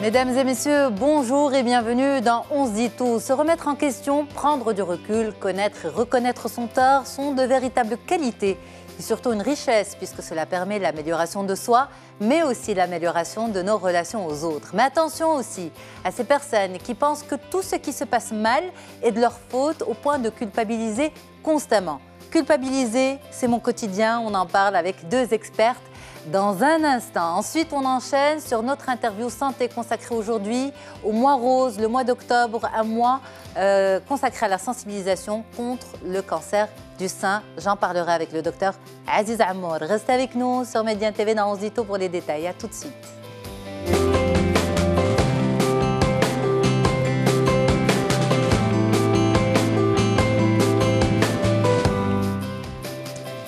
Mesdames et messieurs, bonjour et bienvenue dans On se dit tout. Se remettre en question, prendre du recul, connaître et reconnaître son tort sont de véritables qualités et surtout une richesse puisque cela permet l'amélioration de soi, mais aussi l'amélioration de nos relations aux autres. Mais attention aussi à ces personnes qui pensent que tout ce qui se passe mal est de leur faute au point de culpabiliser constamment. Culpabiliser, c'est mon quotidien, on en parle avec deux expertes dans un instant. Ensuite, on enchaîne sur notre interview santé consacrée aujourd'hui au mois rose, le mois d'octobre, un mois consacré à la sensibilisation contre le cancer du sein. J'en parlerai avec le docteur Aziz Amour. Restez avec nous sur Média TV dans On se dit tout pour les détails. À tout de suite.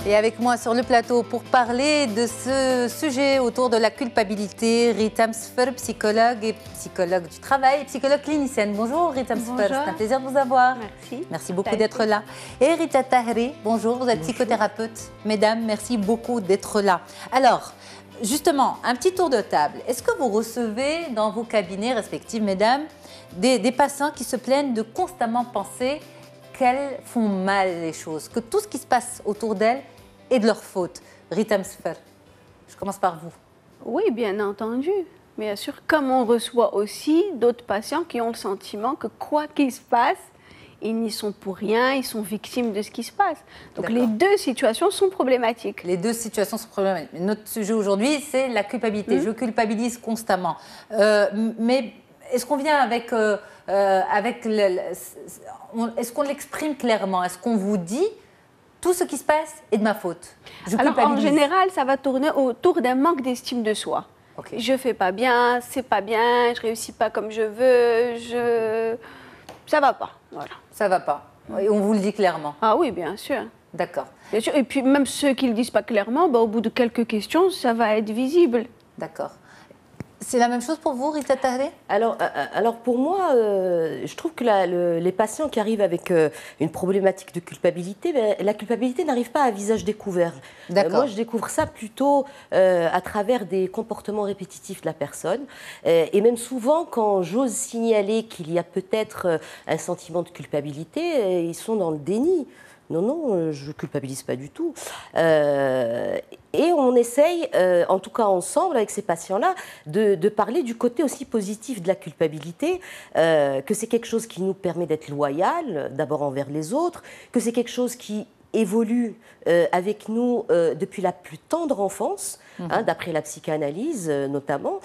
Et avec moi sur le plateau pour parler de ce sujet autour de la culpabilité, Rita Msfer, psychologue et psychologue du travail, psychologue clinicienne. Bonjour Rita Msfer, c'est un plaisir de vous avoir. Merci. Merci beaucoup d'être là. Et Rita Tahri, bonjour, vous êtes psychothérapeute. Mesdames, merci beaucoup d'être là. Alors, justement, un petit tour de table. Est-ce que vous recevez dans vos cabinets respectifs, mesdames, des patients qui se plaignent de constamment penser qu'elles font mal les choses, que tout ce qui se passe autour d'elles est de leur faute? Rita Msfer, je commence par vous. Oui, bien entendu. Bien sûr, comme on reçoit aussi d'autres patients qui ont le sentiment que quoi qu'il se passe, ils n'y sont pour rien, ils sont victimes de ce qui se passe. Donc les deux situations sont problématiques. Les deux situations sont problématiques. Mais notre sujet aujourd'hui, c'est la culpabilité. Je culpabilise constamment. Mais est-ce qu'on vient avec est-ce qu'on l'exprime clairement? Est-ce qu'on vous dit tout ce qui se passe est de ma faute? Alors en général, ça va tourner autour d'un manque d'estime de soi. Okay. Je fais pas bien, c'est pas bien, je réussis pas comme je veux, ça va pas. Voilà. Ça va pas. Et on vous le dit clairement? Ah oui, bien sûr. D'accord. Bien sûr. Et puis même ceux qui le disent pas clairement, au bout de quelques questions, ça va être visible. D'accord. C'est la même chose pour vous, Rita Tahri? Alors pour moi, je trouve que les patients qui arrivent avec une problématique de culpabilité, la culpabilité n'arrive pas à visage découvert. Moi, je découvre ça plutôt à travers des comportements répétitifs de la personne. Et même souvent, quand j'ose signaler qu'il y a peut-être un sentiment de culpabilité, ils sont dans le déni. Non, je ne culpabilise pas du tout. Et on essaye, en tout cas ensemble, avec ces patients-là, de parler du côté aussi positif de la culpabilité, que c'est quelque chose qui nous permet d'être loyal, d'abord envers les autres, que c'est quelque chose qui évolue avec nous depuis la plus tendre enfance, d'après la psychanalyse notamment,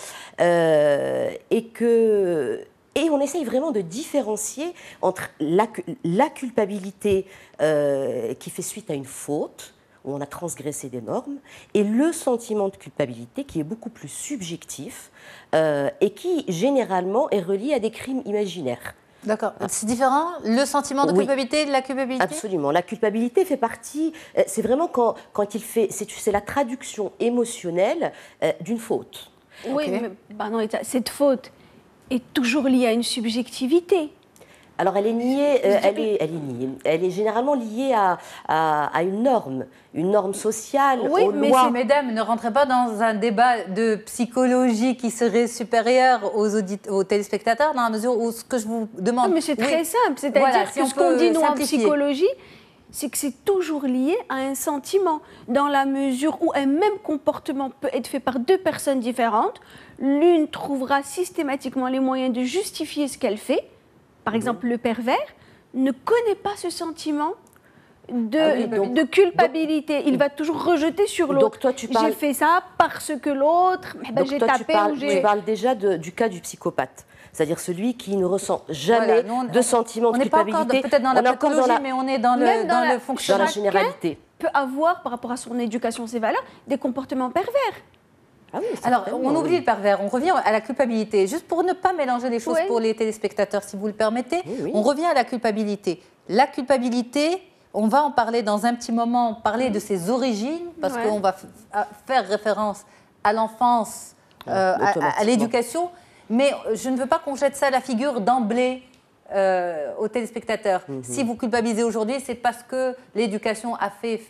et on essaye vraiment de différencier entre la culpabilité qui fait suite à une faute, où on a transgressé des normes, et le sentiment de culpabilité qui est beaucoup plus subjectif et qui, généralement, est relié à des crimes imaginaires. D'accord. C'est différent, le sentiment de culpabilité de la culpabilité? Absolument. La culpabilité fait partie, c'est vraiment quand il fait, c'est la traduction émotionnelle d'une faute. Oui, mais pardon, cette faute est toujours liée à une subjectivité. Alors elle est niée, elle est généralement liée à une norme sociale, oui, aux mais lois. Mesdames, ne rentrez pas dans un débat de psychologie qui serait supérieur aux téléspectateurs, dans la mesure où ce que je vous demande... Non, mais c'est très simple, c'est-à-dire que ce qu'on dit nous en psychologie, c'est que c'est toujours lié à un sentiment, dans la mesure où un même comportement peut être fait par deux personnes différentes. L'une trouvera systématiquement les moyens de justifier ce qu'elle fait. Par exemple, le pervers ne connaît pas ce sentiment de culpabilité. Il va toujours rejeter sur l'autre. J'ai fait ça parce que l'autre, j'ai tapé ou j'ai... Tu parles déjà du cas du psychopathe. C'est-à-dire celui qui ne ressent jamais de sentiment de culpabilité. On n'est pas peut-être dans la pathologie, mais on est dans le fonctionnement. Dans la généralité. Peut avoir, par rapport à son éducation, ses valeurs, des comportements pervers. Ah oui, alors, on oublie le pervers, on revient à la culpabilité. Juste pour ne pas mélanger les choses pour les téléspectateurs, si vous le permettez, on revient à la culpabilité. La culpabilité, on va en parler dans un petit moment, parler de ses origines, parce qu'on va faire référence à l'enfance, à l'éducation, mais je ne veux pas qu'on jette ça à la figure d'emblée aux téléspectateurs. Si vous culpabilisez aujourd'hui, c'est parce que l'éducation a fait.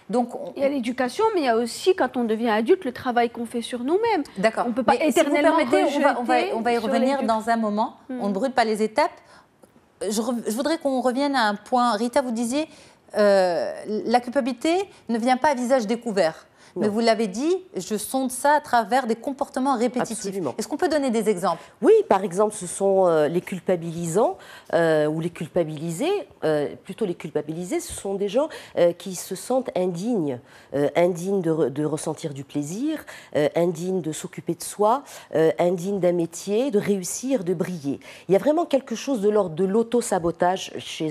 Donc, il y a l'éducation, mais il y a aussi, quand on devient adulte, le travail qu'on fait sur nous-mêmes. D'accord. On ne peut pas éternellement on va y revenir dans un moment. On ne brûle pas les étapes. Je voudrais qu'on revienne à un point. Rita, vous disiez, la culpabilité ne vient pas à visage découvert. Non. Mais vous l'avez dit, je sonde ça à travers des comportements répétitifs. Est-ce qu'on peut donner des exemples? Oui, par exemple, ce sont les culpabilisants ou les culpabilisés. Plutôt les culpabilisés, ce sont des gens qui se sentent indignes. Indignes de ressentir du plaisir, indignes de s'occuper de soi, indignes d'un métier, de réussir, de briller. Il y a vraiment quelque chose de l'ordre de l'auto-sabotage chez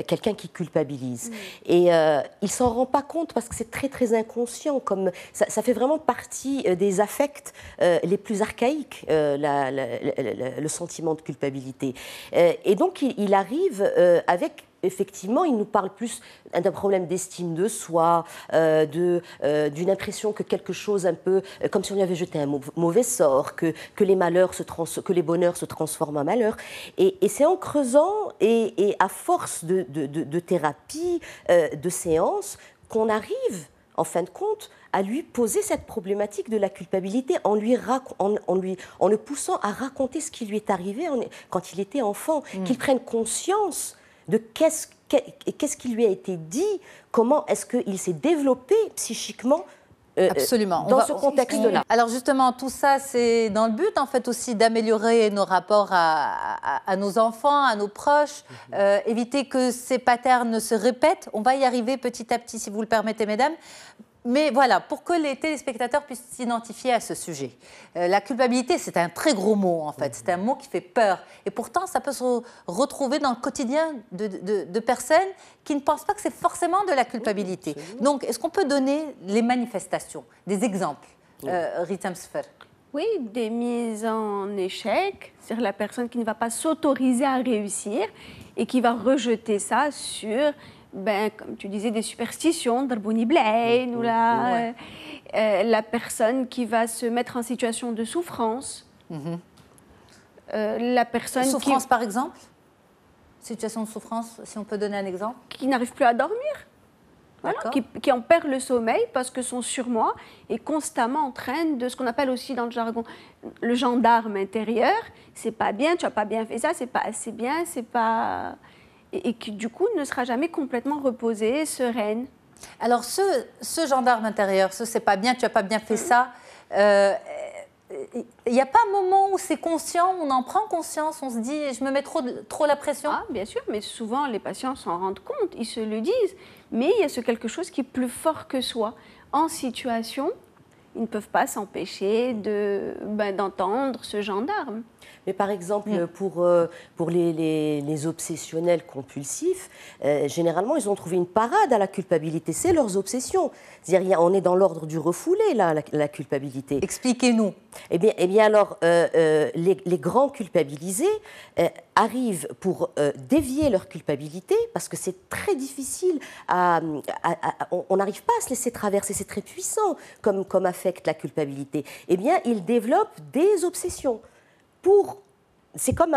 quelqu'un qui culpabilise. Et il ne s'en rend pas compte parce que c'est très, très inconscient. Comme ça fait vraiment partie des affects les plus archaïques, le sentiment de culpabilité. Et donc, il arrive avec... Effectivement, il nous parle plus d'un problème d'estime de soi, d'une impression que quelque chose un peu comme si on lui avait jeté un mauvais sort, que les bonheurs se transforment en malheur. Et c'est en creusant et à force de thérapie, de séances, qu'on arrive, en fin de compte, à lui poser cette problématique de la culpabilité en le poussant à raconter ce qui lui est arrivé quand il était enfant, qu'il prenne conscience de qu'est-ce qui lui a été dit, comment est-ce qu'il s'est développé psychiquement Absolument. Dans ce contexte-là. Alors justement, tout ça, c'est dans le but, en fait, aussi d'améliorer nos rapports à nos enfants, à nos proches, éviter que ces patterns ne se répètent. On va y arriver petit à petit, si vous le permettez, mesdames. Mais voilà, pour que les téléspectateurs puissent s'identifier à ce sujet. La culpabilité, c'est un très gros mot, en fait. C'est un mot qui fait peur. Et pourtant, ça peut se retrouver dans le quotidien de personnes qui ne pensent pas que c'est forcément de la culpabilité. Donc, est-ce qu'on peut donner les manifestations, des exemples, Rita Msfer? Oui, des mises en échec, c'est-à-dire la personne qui ne va pas s'autoriser à réussir et qui va rejeter ça sur... comme tu disais, des superstitions, Darbouni Blaine, ou la personne qui va se mettre en situation de souffrance. La personne souffrance, par exemple? Situation de souffrance, si on peut donner un exemple? Qui n'arrive plus à dormir. Voilà, qui en perd le sommeil parce que son surmoi est constamment en train de ce qu'on appelle aussi dans le jargon le gendarme intérieur. C'est pas bien, tu n'as pas bien fait ça, c'est pas assez bien, c'est pas... Et qui, du coup, ne sera jamais complètement reposée, sereine. Alors, ce gendarme intérieur, c'est pas bien, tu n'as pas bien fait ça, il n'y a pas un moment où c'est conscient, on en prend conscience, on se dit, je me mets trop la pression? Ah, bien sûr, mais souvent, les patients s'en rendent compte, ils se le disent. Mais il y a quelque chose qui est plus fort que soi. En situation, ils ne peuvent pas s'empêcher d'entendre ce gendarme. Mais par exemple, pour les obsessionnels compulsifs, généralement, ils ont trouvé une parade à la culpabilité. C'est leurs obsessions. C'est-à-dire, on est dans l'ordre du refoulé, là, la culpabilité. Expliquez-nous. Eh bien alors, les grands culpabilisés arrivent pour dévier leur culpabilité, parce que c'est très difficile on n'arrive pas à se laisser traverser, c'est très puissant comme affecte la culpabilité. Eh bien, ils développent des obsessions. C'est comme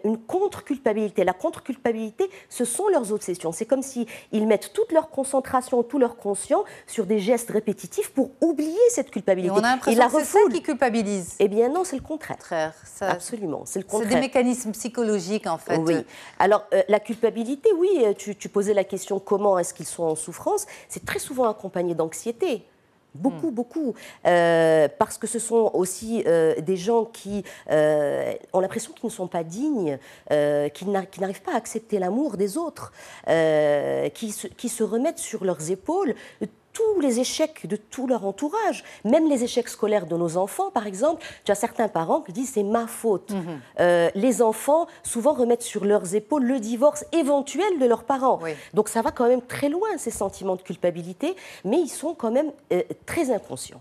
une contre-culpabilité. La contre-culpabilité, ce sont leurs obsessions. C'est comme s'ils mettent toute leur concentration, tout leur conscient sur des gestes répétitifs pour oublier cette culpabilité. Et on a l'impression que c'est ça qui culpabilise. Eh bien non, c'est le contraire. Absolument, c'est le contraire. C'est des mécanismes psychologiques, en fait. Oui. Alors, la culpabilité, oui, tu posais la question comment est-ce qu'ils sont en souffrance. C'est très souvent accompagné d'anxiété. Beaucoup. Parce que ce sont aussi des gens qui ont l'impression qu'ils ne sont pas dignes, qui n'arrivent pas à accepter l'amour des autres, qui se remettent sur leurs épaules tous les échecs de tout leur entourage, même les échecs scolaires de nos enfants, par exemple. Tu as certains parents qui disent c'est ma faute. Les enfants, souvent, remettent sur leurs épaules le divorce éventuel de leurs parents. Oui. Donc ça va quand même très loin, ces sentiments de culpabilité, mais ils sont quand même très inconscients.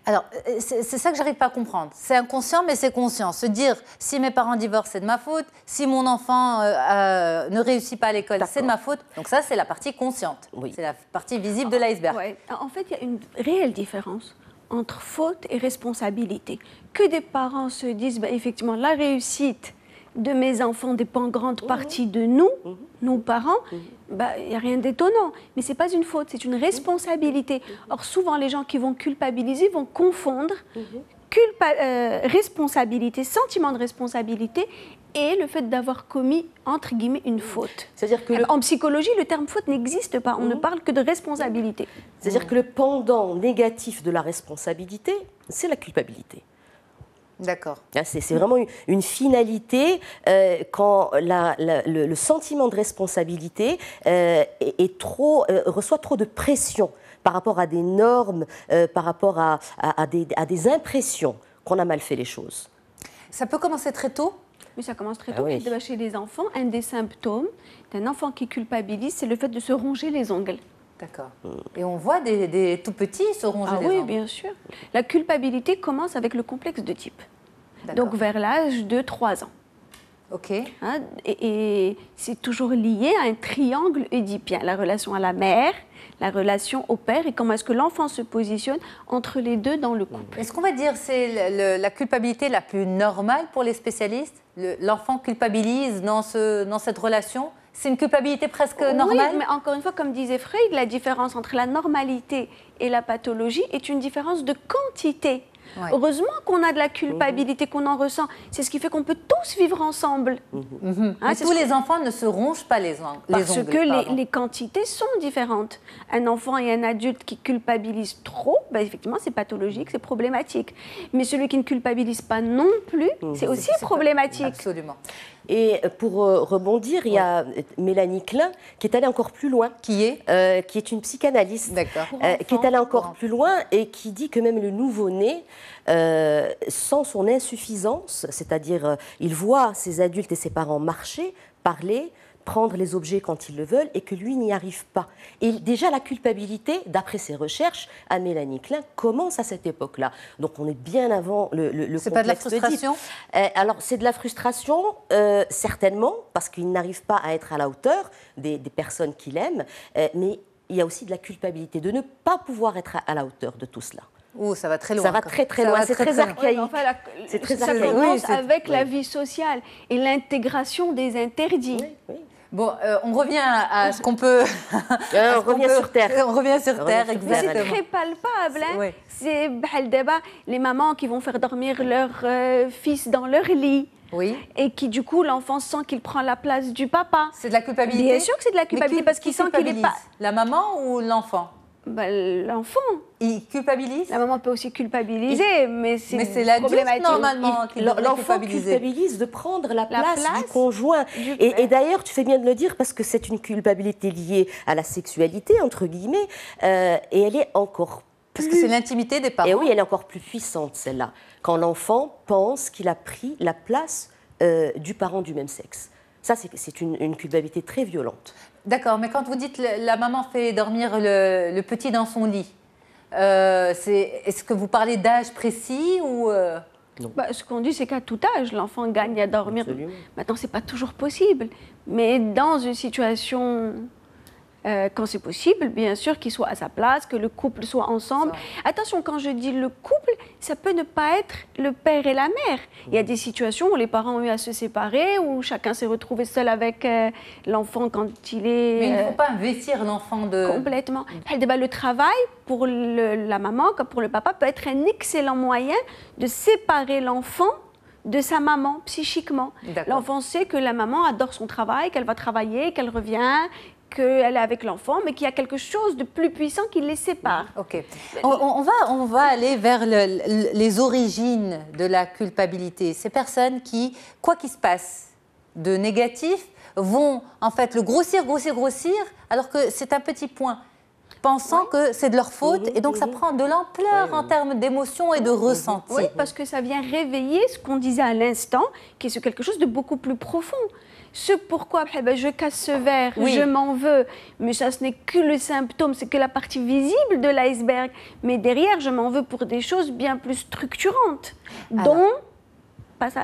Alors, c'est ça que j'arrive pas à comprendre. C'est inconscient, mais c'est conscient. Se dire, si mes parents divorcent, c'est de ma faute. Si mon enfant ne réussit pas à l'école, c'est de ma faute. Donc ça, c'est la partie consciente. Oui. C'est la partie visible de l'iceberg. Ouais. En fait, il y a une réelle différence entre faute et responsabilité. Que des parents se disent, effectivement, la réussite de mes enfants dépend en grande partie de nous, nos parents, il n'y a rien d'étonnant. Mais ce n'est pas une faute, c'est une responsabilité. Or, souvent, les gens qui vont culpabiliser vont confondre responsabilité, sentiment de responsabilité et le fait d'avoir commis, entre guillemets, une faute. C'est-à-dire que en psychologie, le terme faute n'existe pas. On ne parle que de responsabilité. C'est-à-dire que le pendant négatif de la responsabilité, c'est la culpabilité. D'accord. C'est vraiment une finalité quand le sentiment de responsabilité reçoit trop de pression par rapport à des normes, par rapport à des impressions qu'on a mal fait les choses. Ça peut commencer très tôt ? Oui, ça commence très tôt. Oui. Chez les enfants, un des symptômes d'un enfant qui culpabilise, c'est le fait de se ronger les ongles. D'accord. Et on voit des tout petits se ronger les ongles. Oui, bien sûr. La culpabilité commence avec le complexe d'Oedipe. Donc vers l'âge de 3 ans. Ok. Et c'est toujours lié à un triangle oedipien, la relation à la mère, la relation au père et comment est-ce que l'enfant se positionne entre les deux dans le couple. Est-ce qu'on va dire que c'est la culpabilité la plus normale pour les spécialistes ? L'enfant culpabilise dans cette relation ? C'est une culpabilité presque normale ? Oui, mais encore une fois, comme disait Freud, la différence entre la normalité et la pathologie est une différence de quantité. Ouais. Heureusement qu'on a de la culpabilité, qu'on en ressent. C'est ce qui fait qu'on peut tous vivre ensemble. Mais tous les enfants ne se rongent pas les ongles. Parce que les quantités sont différentes. Un enfant et un adulte qui culpabilisent trop, effectivement, c'est pathologique, c'est problématique. Mais celui qui ne culpabilise pas non plus, c'est aussi problématique. Absolument. Et pour rebondir, il y a Mélanie Klein qui est allée encore plus loin. Qui est une psychanalyste. D'accord. Qui est allée encore plus loin et qui dit que même le nouveau-né sent son insuffisance, c'est-à-dire il voit ses adultes et ses parents marcher, parler, prendre les objets quand ils le veulent et que lui n'y arrive pas. Et déjà la culpabilité, d'après ses recherches, à Mélanie Klein, commence à cette époque-là. Donc on est bien avant le complexe. C'est pas de la frustration ? Alors c'est de la frustration, certainement, parce qu'il n'arrive pas à être à la hauteur des personnes qu'il aime, mais il y a aussi de la culpabilité de ne pas pouvoir être à la hauteur de tout cela. Oh, ça va très loin. Ça va très très loin, c'est très archaïque. C'est très archaïque. Ça commence avec la vie sociale et l'intégration des interdits. Oui. Bon, on revient à ce qu'on peut... on revient sur Terre. On revient sur Terre, exactement. C'est très palpable. Hein. C'est le débat. Les mamans qui vont faire dormir leur fils dans leur lit. Oui. Et qui, du coup, l'enfant sent qu'il prend la place du papa. C'est de la culpabilité ? Bien sûr que c'est de la culpabilité parce qu'il sent qu'il n'est pas... La maman ou l'enfant ? L'enfant. Il culpabilise ? La maman peut aussi culpabiliser, mais c'est l'adulte normalement qui l'enfant culpabilise de prendre la place du conjoint. Et d'ailleurs, tu fais bien de le dire parce que c'est une culpabilité liée à la sexualité, entre guillemets, et elle est encore plus... Parce que c'est l'intimité des parents. Et oui, elle est encore plus puissante, celle-là, quand l'enfant pense qu'il a pris la place du parent du même sexe. Ça, c'est une culpabilité très violente. D'accord, mais quand vous dites la maman fait dormir le petit dans son lit, est-ce que vous parlez d'âge précis ou Non. Ce qu'on dit, c'est qu'à tout âge, l'enfant gagne à dormir. Absolument. Maintenant, ce n'est pas toujours possible. Mais dans une situation... quand c'est possible, bien sûr, qu'il soit à sa place, que le couple soit ensemble. Attention, quand je dis le couple, ça peut ne pas être le père et la mère. Il y a des situations où les parents ont eu à se séparer, où chacun s'est retrouvé seul avec l'enfant quand il est... Mais il ne faut pas investir l'enfant de... Complètement. Le travail, pour la maman comme pour le papa, peut être un excellent moyen de séparer l'enfant de sa maman psychiquement. L'enfant sait que la maman adore son travail, qu'elle va travailler, qu'elle revient, qu'elle est avec l'enfant, mais qu'il y a quelque chose de plus puissant qui les sépare. Ok. On va aller vers les origines de la culpabilité. Ces personnes qui, quoi qu'il se passe de négatif, vont en fait le grossir, alors que c'est un petit point, pensant que c'est de leur faute, et donc ça prend de l'ampleur en termes d'émotions et de ressenti. Oui, parce que ça vient réveiller ce qu'on disait à l'instant, qui est quelque chose de beaucoup plus profond. Ce pourquoi je casse ce verre, je m'en veux, mais ça ce n'est que le symptôme, c'est que la partie visible de l'iceberg. Mais derrière, je m'en veux pour des choses bien plus structurantes, dont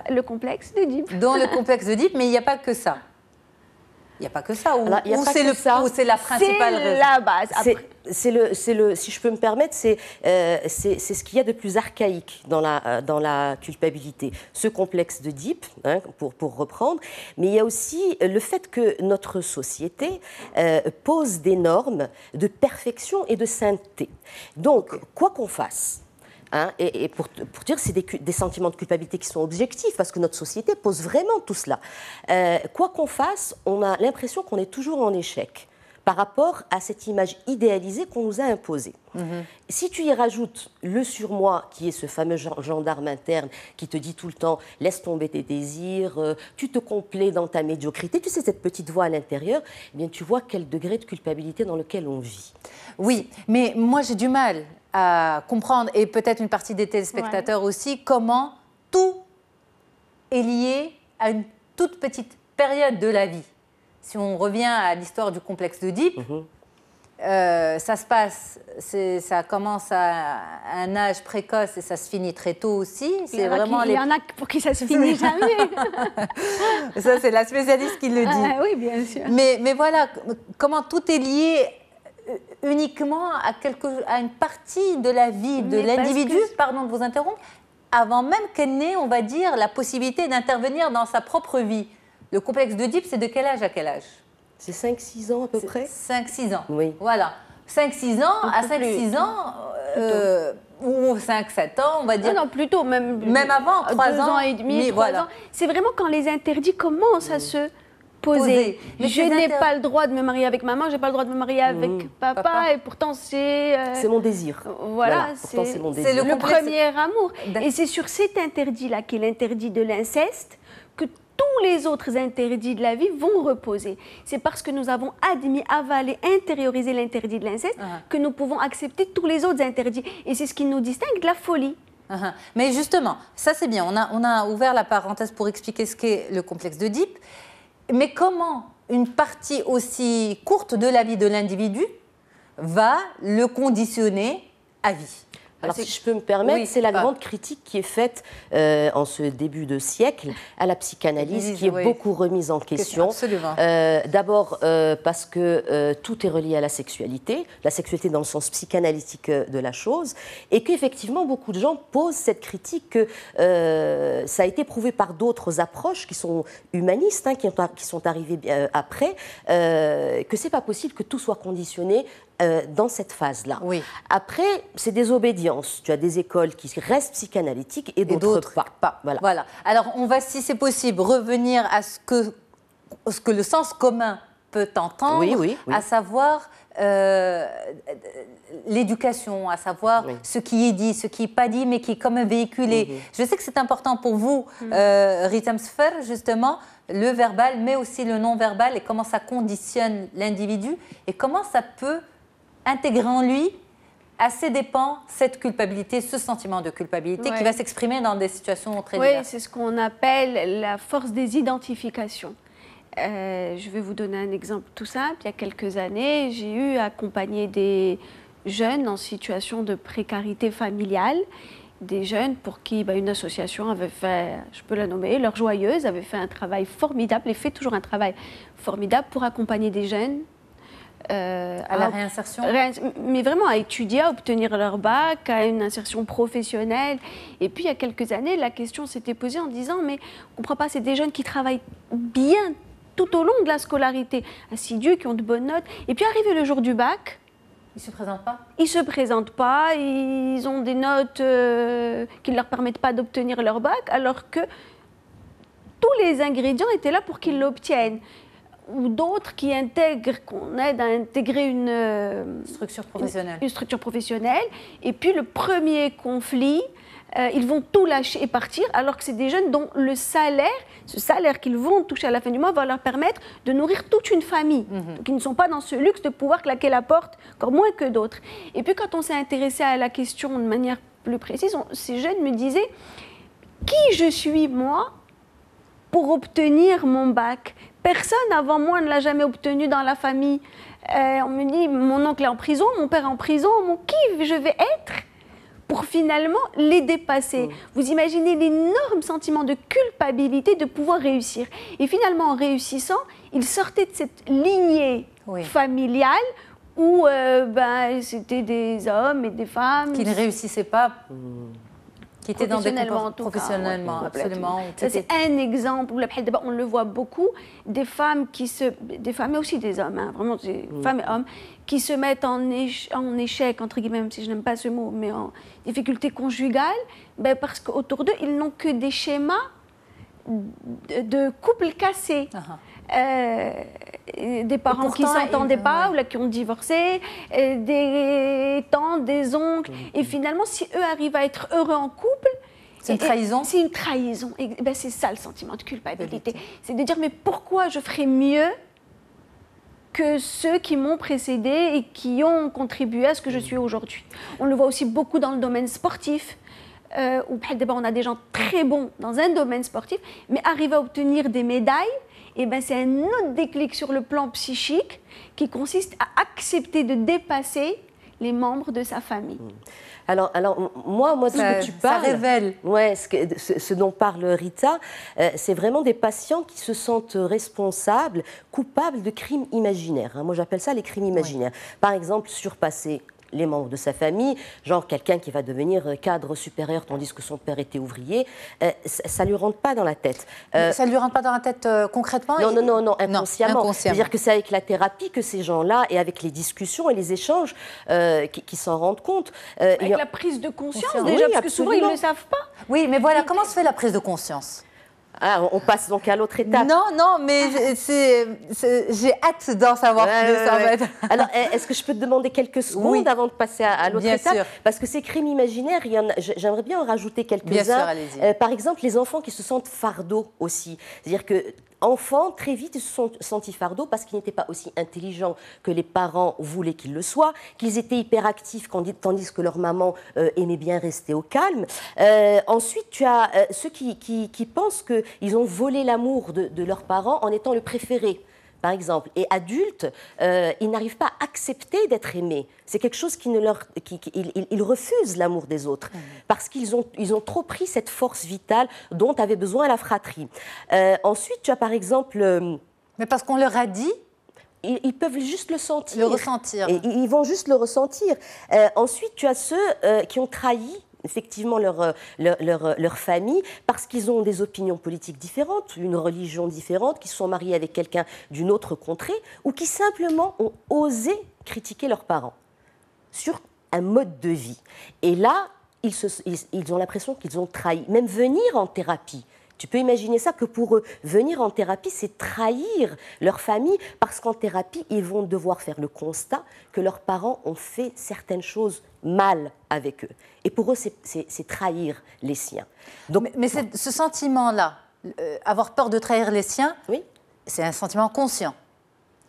le complexe d'Oedipe. Dont le complexe d'Oedipe, mais il n'y a pas que ça. Il n'y a pas que ça, ou c'est la principale raison? C'est la base. Si je peux me permettre, c'est ce qu'il y a de plus archaïque dans la culpabilité. Ce complexe d'Oedipe, hein, pour reprendre, mais il y a aussi le fait que notre société pose des normes de perfection et de sainteté. Donc, quoi qu'on fasse, hein, et pour dire, c'est des sentiments de culpabilité qui sont objectifs, parce que notre société pose vraiment tout cela. Quoi qu'on fasse, on a l'impression qu'on est toujours en échec par rapport à cette image idéalisée qu'on nous a imposée. Si tu y rajoutes le surmoi, qui est ce fameux gendarme interne qui te dit tout le temps « laisse tomber tes désirs, tu te complais dans ta médiocrité », tu sais, cette petite voix à l'intérieur, eh bien, tu vois quel degré de culpabilité dans lequel on vit. Oui, mais moi j'ai du mal à comprendre, et peut-être une partie des téléspectateurs aussi, comment tout est lié à une toute petite période de la vie. Si on revient à l'histoire du complexe d'Oedipe, ça commence à un âge précoce et ça se finit très tôt aussi. Il y en a pour qui ça se finit jamais. Ça, c'est la spécialiste qui le dit. Oui, bien sûr. Mais voilà, comment tout est lié uniquement à une partie de la vie de l'individu, pardon de vous interrompre, avant même qu'elle n'ait, on va dire, la possibilité d'intervenir dans sa propre vie. Le complexe d'Oedipe, c'est de quel âge à quel âge? C'est 5-6 ans à peu près. 5-6 ans. Oui. Voilà. 5-6 ans, à 5-6 ans, ou 5-7 ans, on va dire. Non, plutôt, même avant, 3 ans et demi, 3 ans. C'est vraiment quand les interdits commencent à se poser. Je n'ai pas le droit de me marier avec maman, je n'ai pas le droit de me marier avec papa, et pourtant c'est... c'est mon désir. Voilà, c'est le premier amour. Et c'est sur cet interdit-là, qui est l'interdit de l'inceste, que tous les autres interdits de la vie vont reposer. C'est parce que nous avons admis, avalé, intériorisé l'interdit de l'inceste que nous pouvons accepter tous les autres interdits. Et c'est ce qui nous distingue de la folie. Mais justement, ça c'est bien. On a ouvert la parenthèse pour expliquer ce qu'est le complexe d'Oedipe. Mais comment une partie aussi courte de la vie de l'individu va le conditionner à vie? Alors, si je peux me permettre, c'est la grande critique qui est faite en ce début de siècle à la psychanalyse, qui est beaucoup remise en question. D'abord parce que tout est relié à la sexualité dans le sens psychanalytique de la chose, et qu'effectivement, beaucoup de gens posent cette critique que ça a été prouvé par d'autres approches qui sont humanistes, hein, qui sont arrivées après, que c'est pas possible que tout soit conditionné dans cette phase-là. Après, c'est des obédiences. Tu as des écoles qui restent psychanalytiques et d'autres pas. Voilà. Alors, on va, si c'est possible, revenir à ce que le sens commun peut entendre, à savoir l'éducation, à savoir ce qui est dit, ce qui n'est pas dit, mais qui est quand même véhiculé. Je sais que c'est important pour vous, Ritam Sefer, justement, le verbal, mais aussi le non-verbal, et comment ça conditionne l'individu, et comment ça peut intégrer en lui, à ses dépens, cette culpabilité, ce sentiment de culpabilité qui va s'exprimer dans des situations très diverses. Oui, c'est ce qu'on appelle la force des identifications. Je vais vous donner un exemple tout simple. Il y a quelques années, j'ai eu à accompagner des jeunes en situation de précarité familiale, des jeunes pour qui une association avait fait, je peux la nommer, L'Heure Joyeuse, avait fait un travail formidable et fait toujours un travail formidable pour accompagner des jeunes à la réinsertion, mais vraiment à étudier, à obtenir leur bac, à une insertion professionnelle. Et puis il y a quelques années, la question s'était posée en disant mais on ne comprend pas, c'est des jeunes qui travaillent bien tout au long de la scolarité, assidus, qui ont de bonnes notes. Et puis arrivé le jour du bac, ils ne se présentent pas. Ils ne se présentent pas, ils ont des notes qui ne leur permettent pas d'obtenir leur bac, alors que tous les ingrédients étaient là pour qu'ils l'obtiennent. Ou d'autres qui intègrent, qu'on aide à intégrer une structure professionnelle. Une structure professionnelle. Et puis le premier conflit, ils vont tout lâcher et partir, alors que c'est des jeunes dont le salaire, ce salaire qu'ils vont toucher à la fin du mois, va leur permettre de nourrir toute une famille. Donc ils ne sont pas dans ce luxe de pouvoir claquer la porte, encore moins que d'autres. Et puis quand on s'est intéressé à la question de manière plus précise, ces jeunes me disaient « Qui je suis, moi, pour obtenir mon bac ? Personne avant moi ne l'a jamais obtenu dans la famille. On me dit, mon oncle est en prison, mon père est en prison, qui je vais être pour finalement les dépasser. Vous imaginez l'énorme sentiment de culpabilité de pouvoir réussir. Et finalement, en réussissant, ils sortaient de cette lignée familiale où c'était des hommes et des femmes qui ne réussissaient pas, qui étaient dans des professionnellement, absolument. Ça, c'est un exemple où on le voit beaucoup, des femmes mais aussi des hommes, hein, vraiment des femmes et hommes, qui se mettent en échec, entre guillemets, même si je n'aime pas ce mot, mais en difficulté conjugale, parce qu'autour d'eux, ils n'ont que des schémas de couples cassés. Des parents qui ne s'entendaient pas ou là, qui ont divorcé, des tantes, des oncles. Et finalement, si eux arrivent à être heureux en couple, c'est une trahison. C'est une trahison. C'est ça le sentiment de culpabilité. C'est de dire, mais pourquoi je ferais mieux que ceux qui m'ont précédé et qui ont contribué à ce que je suis aujourd'hui. On le voit aussi beaucoup dans le domaine sportif, où on a des gens très bons dans un domaine sportif, mais arrivent à obtenir des médailles. C'est un autre déclic sur le plan psychique qui consiste à accepter de dépasser les membres de sa famille. Alors moi, ce que tu parles, ça révèle. Ouais, ce dont parle Rita, c'est vraiment des patients qui se sentent responsables, coupables de crimes imaginaires. Moi, j'appelle ça les crimes imaginaires. Par exemple, surpasser les membres de sa famille, genre quelqu'un qui va devenir cadre supérieur tandis que son père était ouvrier, ça ne lui rentre pas dans la tête. Ça ne lui rentre pas dans la tête concrètement? Non, inconsciemment. C'est-à-dire que c'est avec la thérapie que ces gens-là, et avec les discussions et les échanges, qui s'en rendent compte. Avec la prise de conscience déjà, parce que souvent ils ne le savent pas. Oui, mais voilà, comment se fait la prise de conscience? On passe donc à l'autre étape. Non, mais j'ai hâte d'en savoir plus. Alors, est-ce que je peux te demander quelques secondes avant de passer à l'autre étape? Sûr. Parce que ces crimes imaginaires, j'aimerais bien en rajouter quelques-uns. Par exemple, les enfants qui se sentent fardeau aussi. C'est-à-dire que enfants, très vite, ils se sont sentis fardeau parce qu'ils n'étaient pas aussi intelligents que les parents voulaient qu'ils le soient, qu'ils étaient hyperactifs tandis que leur maman aimait bien rester au calme. Ensuite, tu as ceux qui pensent qu'ils ont volé l'amour de leurs parents en étant le préféré, par exemple. Et adultes, ils n'arrivent pas à accepter d'être aimés. C'est quelque chose ils refusent l'amour des autres parce qu'ils ont trop pris cette force vitale dont avait besoin la fratrie. Ensuite, tu as par exemple... Mais parce qu'on leur a dit? Ils peuvent juste le sentir. Le ressentir. Et ils vont juste le ressentir. Ensuite, tu as ceux qui ont trahi effectivement leur famille parce qu'ils ont des opinions politiques différentes, une religion différente, qui se sont mariés avec quelqu'un d'une autre contrée ou qui simplement ont osé critiquer leurs parents sur un mode de vie. Et là, ils ont l'impression qu'ils ont trahi. Même venir en thérapie, tu peux imaginer ça, que pour eux, venir en thérapie, c'est trahir leur famille, parce qu'en thérapie, ils vont devoir faire le constat que leurs parents ont fait certaines choses mal avec eux. Et pour eux, c'est trahir les siens. Donc, mais ce sentiment-là, avoir peur de trahir les siens, c'est un sentiment conscient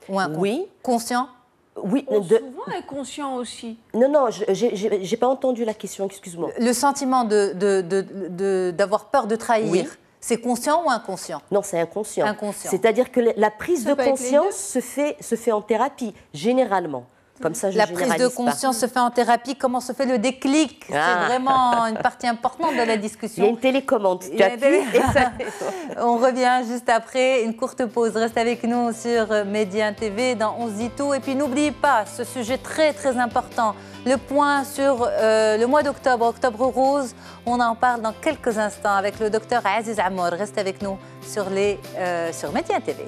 ou inconscient? Oui. Conscient? Oui. Souvent inconscient aussi. Non, j'ai pas entendu la question, excuse-moi. Le sentiment d'avoir peur de trahir, c'est conscient ou inconscient? Non, c'est inconscient. C'est-à-dire que la prise de conscience se fait en thérapie, généralement. Comme ça, la prise de conscience se fait en thérapie. Comment se fait le déclic? C'est vraiment une partie importante de la discussion. Il y a une télécommande. On revient juste après une courte pause. Reste avec nous sur Média TV dans On se dit tout. Et puis n'oubliez pas ce sujet très très important, le point sur le mois d'octobre, Octobre Rose. On en parle dans quelques instants avec le docteur Aziz Amour. Reste avec nous sur Média TV.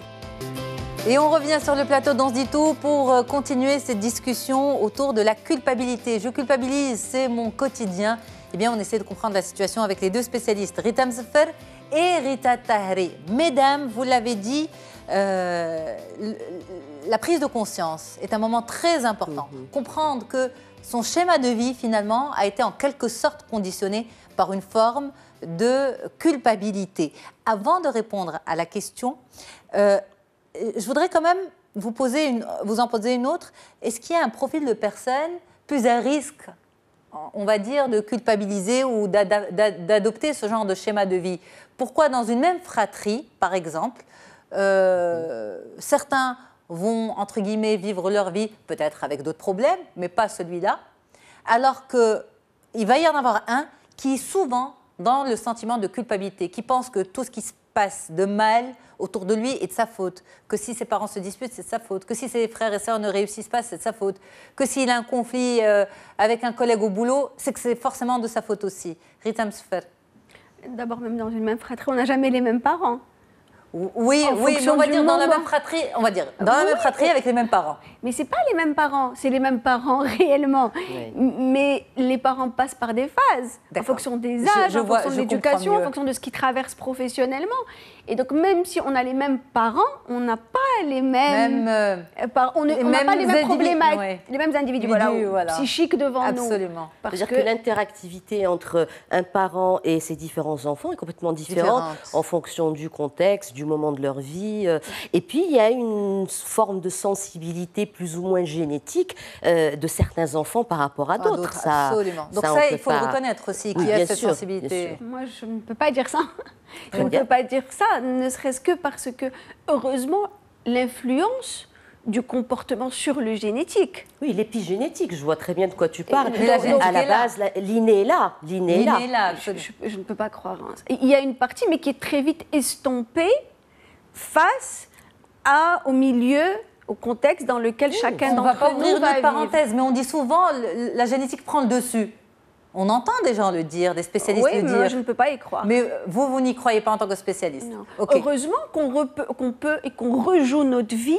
Et on revient sur le plateau d'On se dit tout pour continuer cette discussion autour de la culpabilité. Je culpabilise, c'est mon quotidien. Eh bien, on essaie de comprendre la situation avec les deux spécialistes, Rita Mzaffer et Rita Tahri. Mesdames, vous l'avez dit, la prise de conscience est un moment très important. Comprendre que son schéma de vie, finalement, a été en quelque sorte conditionné par une forme de culpabilité. Avant de répondre à la question, je voudrais quand même vous en poser une autre. Est-ce qu'il y a un profil de personne plus à risque, on va dire, de culpabiliser ou d'adopter ce genre de schéma de vie? Pourquoi dans une même fratrie, par exemple, certains vont, entre guillemets, vivre leur vie, peut-être avec d'autres problèmes, mais pas celui-là, alors qu'il il va y en avoir un qui est souvent dans le sentiment de culpabilité, qui pense que tout ce qui se passe de mal autour de lui est de sa faute, que si ses parents se disputent, c'est de sa faute, que si ses frères et sœurs ne réussissent pas, c'est de sa faute, que s'il a un conflit avec un collègue au boulot, c'est que c'est forcément de sa faute aussi. Rita Msfer. D'abord, même dans une même fratrie, on n'a jamais les mêmes parents. Oui, mais on va dire dans la même fratrie, même fratrie avec les mêmes parents. Mais c'est pas les mêmes parents, c'est les mêmes parents réellement. Oui. Mais les parents passent par des phases, en fonction des âges, en fonction de l'éducation, en fonction de ce qu'ils traversent professionnellement. Et donc même si on a les mêmes parents, on n'a pas les mêmes, on n'a pas les mêmes problématiques, les mêmes individus, psychiques devant nous. Absolument. C'est-à-dire que l'interactivité entre un parent et ses différents enfants est complètement différente en fonction du contexte, du moment de leur vie. Et puis, il y a une forme de sensibilité plus ou moins génétique de certains enfants par rapport à d'autres. Absolument. Donc ça, il faut le reconnaître aussi, qu'il y a cette sensibilité. Moi, je ne peux pas dire ça. Je ne peux pas dire ça, ne serait-ce que parce que, heureusement, l'influence du comportement sur le génétique. Oui, l'épigénétique, je vois très bien de quoi tu parles. À la base, l'inné est là. L'inné est là. Je ne peux pas croire. Il y a une partie, mais qui est très vite estompée face au milieu, au contexte dans lequel chacun d'entre nous va vivre. On ne va pas ouvrir une parenthèse, mais on dit souvent la génétique prend le dessus. On entend des gens le dire, des spécialistes le dire. Oui, mais je ne peux pas y croire. Mais vous n'y croyez pas en tant que spécialiste. Non. Okay. Heureusement qu'on peut et qu'on rejoue notre vie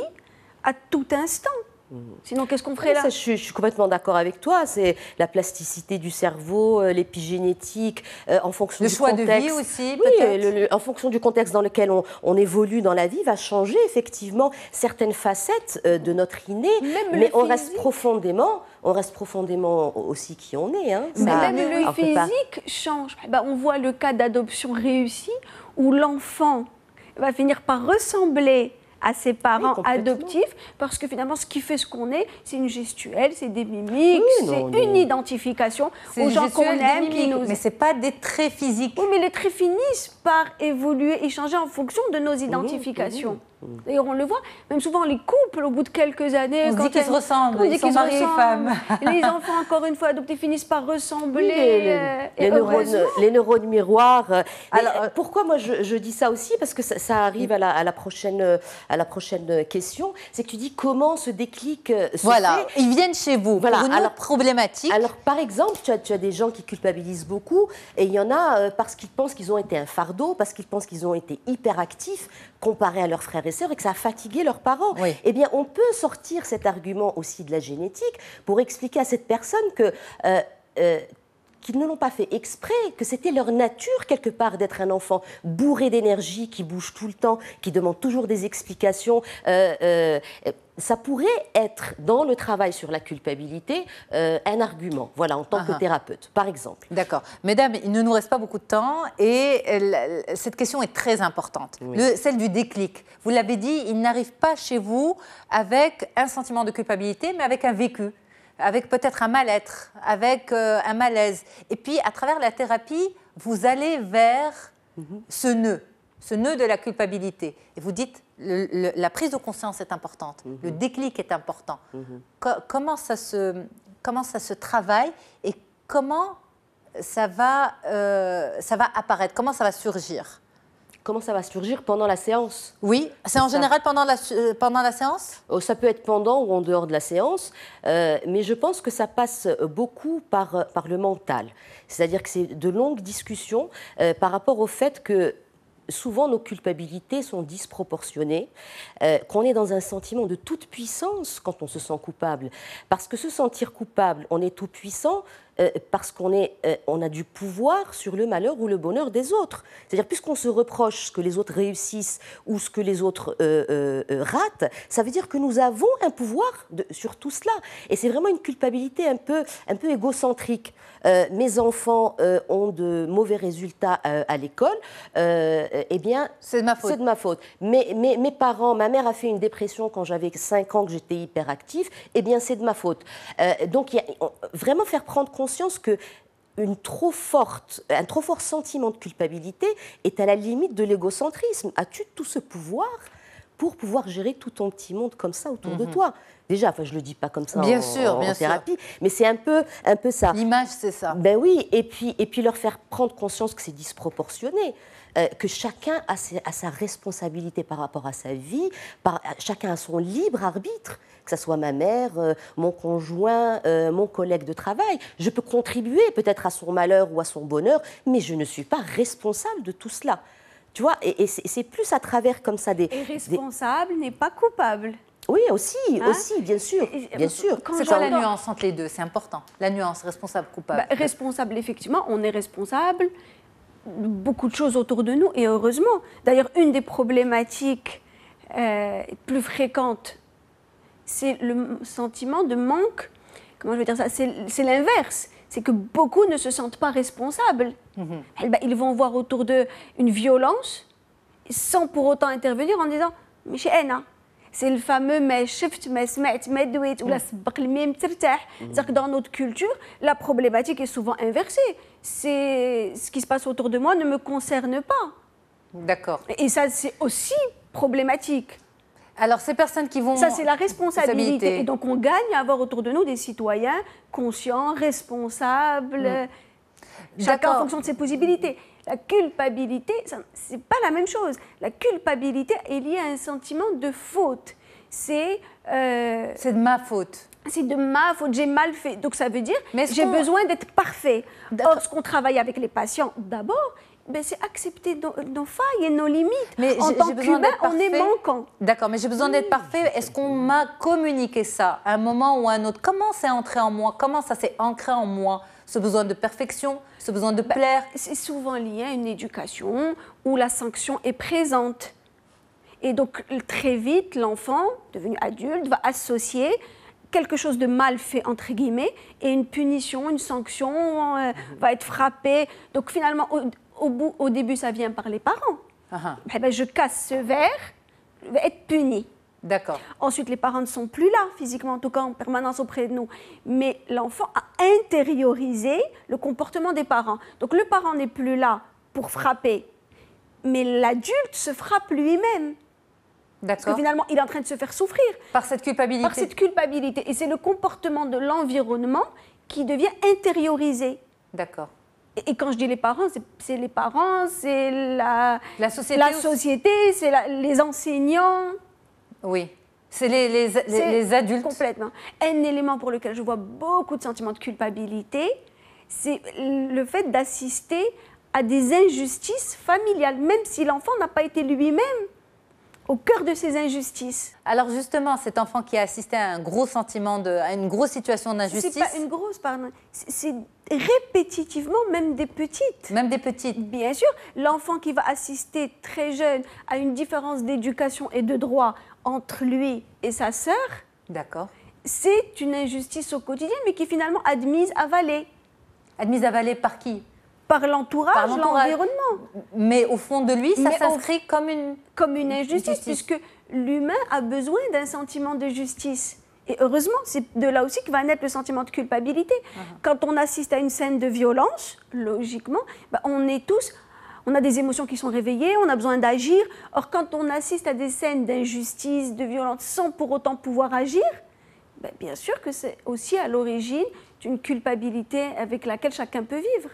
à tout instant. Sinon, qu'est-ce qu'on ferait là ? Ça, je suis complètement d'accord avec toi. C'est la plasticité du cerveau, l'épigénétique, en fonction du contexte. Le choix de vie aussi, peut-être. En fonction du contexte dans lequel on évolue dans la vie, va changer effectivement certaines facettes de notre inné. Mais on reste profondément aussi qui on est. Hein. Mais même le physique change. On voit le cas d'adoption réussie où l'enfant va finir par ressembler à ses parents adoptifs, parce que finalement, ce qui fait ce qu'on est, c'est une gestuelle, c'est des mimiques, c'est une identification aux gens qu'on aime. Mais ce n'est pas des traits physiques. Oui, mais les traits finissent par évoluer et changer en fonction de nos identifications. D'ailleurs, on le voit, même souvent les couples, au bout de quelques années, on dit qu'ils se ressemblent, ils sont mariés et femmes. Les enfants, encore une fois, adoptés, finissent par ressembler. Les neurones miroirs. Alors, pourquoi moi je dis ça aussi ? Parce que ça arrive à la prochaine question. C'est que tu dis comment ce déclic se fait. Ils viennent chez vous pour une problématique. Alors, par exemple, tu as des gens qui culpabilisent beaucoup, et il y en a parce qu'ils pensent qu'ils ont été un fardeau, parce qu'ils pensent qu'ils ont été hyperactifs comparés à leurs frères et sœurs et que ça a fatigué leurs parents. Oui. Eh bien, on peut sortir cet argument aussi de la génétique pour expliquer à cette personne que qu'ils ne l'ont pas fait exprès, que c'était leur nature quelque part d'être un enfant bourré d'énergie, qui bouge tout le temps, qui demande toujours des explications. Ça pourrait être, dans le travail sur la culpabilité, un argument, en tant que thérapeute, par exemple. D'accord. Mesdames, il ne nous reste pas beaucoup de temps et cette question est très importante. Oui. Celle du déclic. Vous l'avez dit, il n'arrive pas chez vous avec un sentiment de culpabilité, mais avec un vécu, avec peut-être un mal-être, avec un malaise. Et puis, à travers la thérapie, vous allez vers ce nœud de la culpabilité. Et vous dites, la prise de conscience est importante, le déclic est important. Comment ça se travaille et comment ça va apparaître, comment ça va surgir ? Comment ça va surgir pendant la séance ? Oui, c'est en général pendant la séance ? Ça peut être pendant ou en dehors de la séance, mais je pense que ça passe beaucoup par le mental. C'est-à-dire que c'est de longues discussions par rapport au fait que souvent nos culpabilités sont disproportionnées, qu'on est dans un sentiment de toute puissance quand on se sent coupable. Parce que se sentir coupable, on est tout puissant, parce qu'on a du pouvoir sur le malheur ou le bonheur des autres. C'est-à-dire, puisqu'on se reproche ce que les autres réussissent ou ce que les autres ratent, ça veut dire que nous avons un pouvoir sur tout cela. Et c'est vraiment une culpabilité un peu égocentrique. Mes enfants ont de mauvais résultats à l'école, eh bien, c'est de ma faute. Mes parents, ma mère a fait une dépression quand j'avais 5 ans, que j'étais hyperactif, eh bien, c'est de ma faute. Donc, vraiment faire prendre conscience que un trop fort sentiment de culpabilité est à la limite de l'égocentrisme. As-tu tout ce pouvoir pour pouvoir gérer tout ton petit monde comme ça autour de toi. Déjà, enfin, je ne le dis pas comme ça bien en sûr. thérapie, mais c'est un peu ça. L'image, c'est ça. Ben oui, et puis leur faire prendre conscience que c'est disproportionné, que chacun a sa responsabilité par rapport à sa vie, chacun a son libre arbitre, que ce soit ma mère, mon conjoint, mon collègue de travail. Je peux contribuer peut-être à son malheur ou à son bonheur, mais je ne suis pas responsable de tout cela. Tu vois, et c'est plus à travers comme ça Et responsable n'est pas coupable. Oui, aussi, bien sûr. C'est quoi la nuance entre les deux? C'est important. La nuance, responsable, coupable. Responsable, effectivement, on est responsable de beaucoup de choses autour de nous, et heureusement. D'ailleurs, une des problématiques plus fréquentes, c'est le sentiment de manque. Comment je veux dire ça? C'est l'inverse. C'est que beaucoup ne se sentent pas responsables. Ils vont voir autour d'eux une violence sans pour autant intervenir en disant « Mais chez Anna ». C'est le fameux « mais shift, mais smet, mais douet » ou la sabak le mim tirtah. C'est-à-dire que dans notre culture, la problématique est souvent inversée. C'est ce qui se passe autour de moi ne me concerne pas. D'accord. Et ça, c'est aussi problématique. Alors, ces personnes qui vont... Ça, c'est la responsabilité. Et donc, on gagne à avoir autour de nous des citoyens conscients, responsables, chacun en fonction de ses possibilités. La culpabilité, ce n'est pas la même chose. La culpabilité est liée à un sentiment de faute. C'est de ma faute. C'est de ma faute, j'ai mal fait. Donc ça veut dire que j'ai besoin d'être parfait. Or, ce qu'on travaille avec les patients, d'abord, c'est accepter nos failles et nos limites. Mais en tant qu'humain, on est manquant. D'accord, mais j'ai besoin d'être parfait. Est-ce qu'on m'a communiqué ça à un moment ou à un autre? Comment c'est entré en moi? Comment ça s'est ancré en moi? Ce besoin de perfection, ce besoin de plaire? C'est souvent lié à une éducation où la sanction est présente. Et donc, très vite, l'enfant, devenu adulte, va associer quelque chose de mal fait, entre guillemets, et une punition, une sanction, va être frappé. Donc, finalement, au début, ça vient par les parents. Je casse ce verre, je vais être puni. D'accord. Ensuite, les parents ne sont plus là, physiquement, en tout cas en permanence auprès de nous. Mais l'enfant a intériorisé le comportement des parents. Donc le parent n'est plus là pour frapper, mais l'adulte se frappe lui-même. Parce que finalement, il est en train de se faire souffrir. Par cette culpabilité. Par cette culpabilité. Et c'est le comportement de l'environnement qui devient intériorisé. D'accord. Et quand je dis les parents, c'est les parents, c'est la société, c'est les enseignants. Oui, c'est les adultes. Complètement. Un élément pour lequel je vois beaucoup de sentiments de culpabilité, c'est le fait d'assister à des injustices familiales, même si l'enfant n'a pas été lui-même au cœur de ces injustices. Alors justement, cet enfant qui a assisté à un gros sentiment, à une grosse situation d'injustice... C'est pas une grosse, pardon. C'est répétitivement, même des petites. Même des petites. Bien sûr. L'enfant qui va assister très jeune à une différence d'éducation et de droit entre lui et sa sœur, d'accord, c'est une injustice au quotidien, mais qui est finalement admise, avalée. Admise, avalée par qui? Par l'entourage, l'environnement. Mais au fond de lui, ça s'inscrit comme une injustice, puisque l'humain a besoin d'un sentiment de justice. Et heureusement, c'est de là aussi que va naître le sentiment de culpabilité. Quand on assiste à une scène de violence, logiquement, on a des émotions qui sont réveillées, on a besoin d'agir. Or, quand on assiste à des scènes d'injustice, de violence, sans pour autant pouvoir agir, bien sûr que c'est aussi à l'origine d'une culpabilité avec laquelle chacun peut vivre.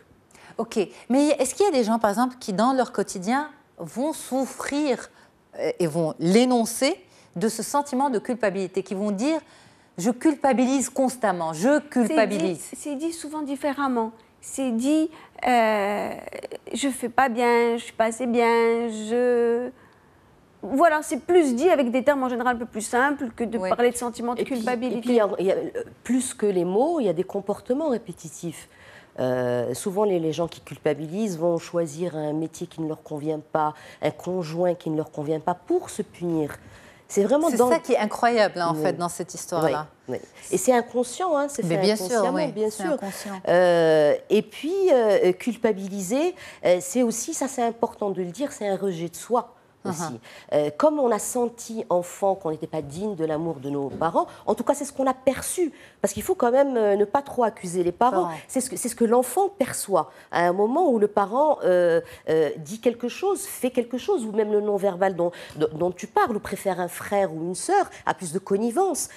Ok, mais est-ce qu'il y a des gens, par exemple, qui dans leur quotidien vont souffrir et vont l'énoncer de ce sentiment de culpabilité, qui vont dire « je culpabilise constamment, je culpabilise ». C'est dit souvent différemment. C'est dit « je ne fais pas bien, je ne suis pas assez bien, je… » Voilà, c'est plus dit avec des termes en général un peu plus simples que de parler de sentiment de culpabilité. Et puis, plus que les mots, il y a des comportements répétitifs. Souvent, les gens qui culpabilisent vont choisir un métier qui ne leur convient pas, un conjoint qui ne leur convient pas pour se punir. C'est vraiment ça qui est incroyable, en fait, dans cette histoire-là. Oui. Et c'est inconscient, hein, c'est fait inconsciemment, bien sûr. Inconscient. Et puis, culpabiliser, c'est aussi, ça c'est important de le dire, c'est un rejet de soi. aussi. Comme on a senti enfant qu'on n'était pas digne de l'amour de nos parents, en tout cas c'est ce qu'on a perçu, parce qu'il faut quand même ne pas trop accuser les parents. C'est ce que l'enfant perçoit à un moment où le parent dit quelque chose, fait quelque chose, ou même le non-verbal dont tu parles, ou préfère un frère ou une sœur, a plus de connivence.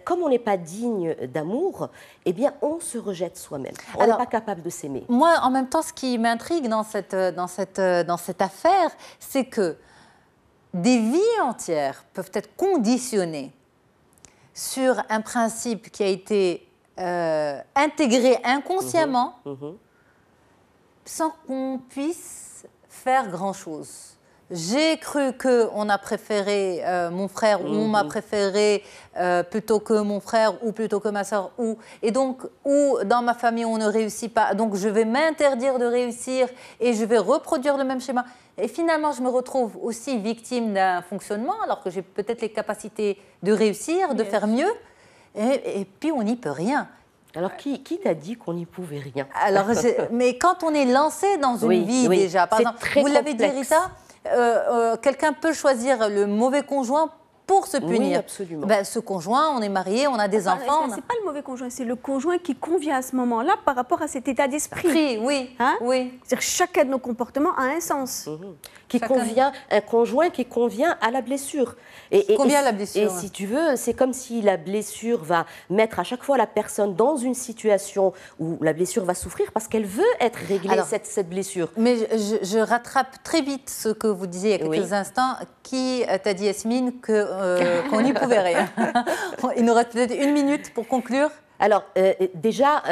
Comme on n'est pas digne d'amour, eh bien on se rejette soi-même. On n'est pas capable de s'aimer. Moi, en même temps, ce qui m'intrigue dans cette affaire, c'est que des vies entières peuvent être conditionnées sur un principe qui a été intégré inconsciemment sans qu'on puisse faire grand-chose. J'ai cru qu'on a préféré mon frère ou on m'a préféré plutôt que mon frère ou plutôt que ma soeur et donc ou dans ma famille on ne réussit pas, donc je vais m'interdire de réussir et je vais reproduire le même schéma. Et finalement je me retrouve aussi victime d'un fonctionnement alors que j'ai peut-être les capacités de réussir, de faire mieux et puis on n'y peut rien. Alors, qui t'a dit qu'on n'y pouvait rien? Alors, mais quand on est lancé dans une vie déjà, par exemple, vous l'avez dit Rita, quelqu'un peut choisir le mauvais conjoint pour se punir. Oui, absolument. Ben, ce conjoint, on est marié, on a des enfants. C'est pas le mauvais conjoint, c'est le conjoint qui convient à ce moment-là par rapport à cet état d'esprit. Oui, oui. C'est-à-dire chacun de nos comportements a un sens. Un conjoint qui convient à la blessure. Convient à la blessure. Et si tu veux, c'est comme si la blessure va mettre à chaque fois la personne dans une situation où la blessure va souffrir parce qu'elle veut être réglée, cette blessure. Mais je rattrape très vite ce que vous disiez il y a quelques instants. Qui t'a dit, Yasmine, qu'on n'y pouvait rien? Il nous reste peut-être 1 minute pour conclure. Alors, déjà,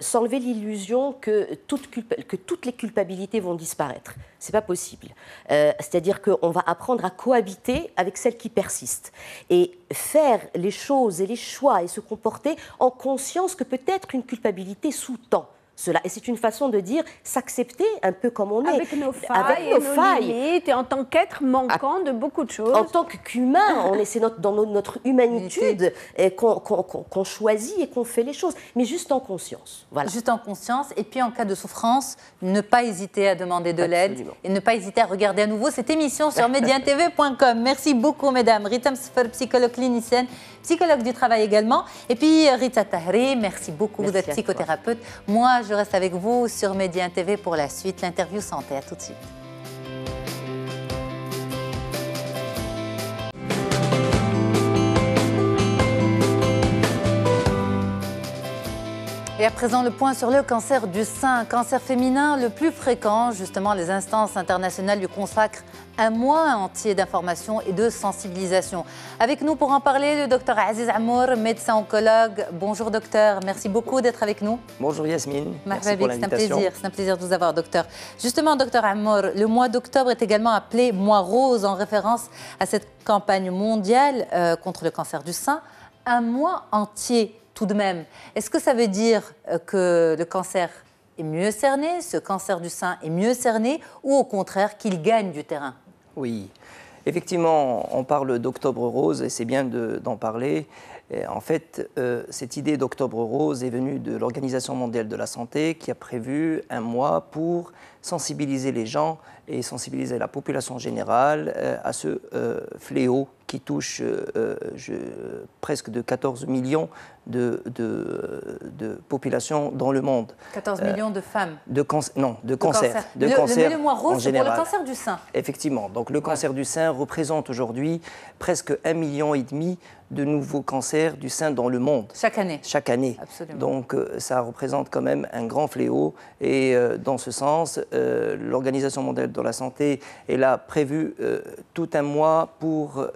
s'enlever l'illusion que toutes les culpabilités vont disparaître. Ce n'est pas possible. C'est-à-dire qu'on va apprendre à cohabiter avec celles qui persistent et faire les choses et les choix et se comporter en conscience que peut-être une culpabilité sous-tend cela. Et c'est une façon de dire s'accepter un peu comme on est. Avec nos failles, limites, et en tant qu'être manquant de beaucoup de choses. En tant qu'humain, c'est dans notre humanitude qu'on choisit et qu'on fait les choses, mais juste en conscience. Voilà. Juste en conscience. Et puis en cas de souffrance, ne pas hésiter à demander de l'aide et ne pas hésiter à regarder à nouveau cette émission sur mediantv.com. Merci beaucoup, mesdames. Rita Msfer, psychologue clinicienne, psychologue du travail également. Et puis Rita Tahri, merci beaucoup d'être psychothérapeute. Moi, je reste avec vous sur Média TV pour la suite, l'interview santé. À tout de suite. Et à présent, le point sur le cancer du sein, cancer féminin le plus fréquent. Justement, les instances internationales lui consacrent un mois entier d'information et de sensibilisation. Avec nous pour en parler, le docteur Aziz Amour, médecin oncologue. Bonjour docteur, merci beaucoup d'être avec nous. Bonjour Yasmine, merci pour l'invitation. C'est un plaisir de vous avoir docteur. Justement docteur Amour, le mois d'octobre est également appelé mois rose en référence à cette campagne mondiale contre le cancer du sein. Un mois entier tout de même. Est-ce que ça veut dire que le cancer est mieux cerné, ce cancer du sein est mieux cerné, ou au contraire qu'il gagne du terrain? Oui, effectivement, on parle d'Octobre Rose et c'est bien d'en parler. Et en fait, cette idée d'Octobre Rose est venue de l'Organisation mondiale de la santé qui a prévu un mois pour sensibiliser les gens et sensibiliser la population générale à ce fléau qui touche presque de 14 millions de populations dans le monde. 14 millions de femmes. De cancer. Le mois rose, c'est pour le cancer du sein. Effectivement. Donc le cancer du sein représente aujourd'hui presque 1,5 million de nouveaux cancers du sein dans le monde. Chaque année. Chaque année. Absolument. Donc ça représente quand même un grand fléau. Et dans ce sens, l'Organisation mondiale de la santé elle a prévu tout un mois pour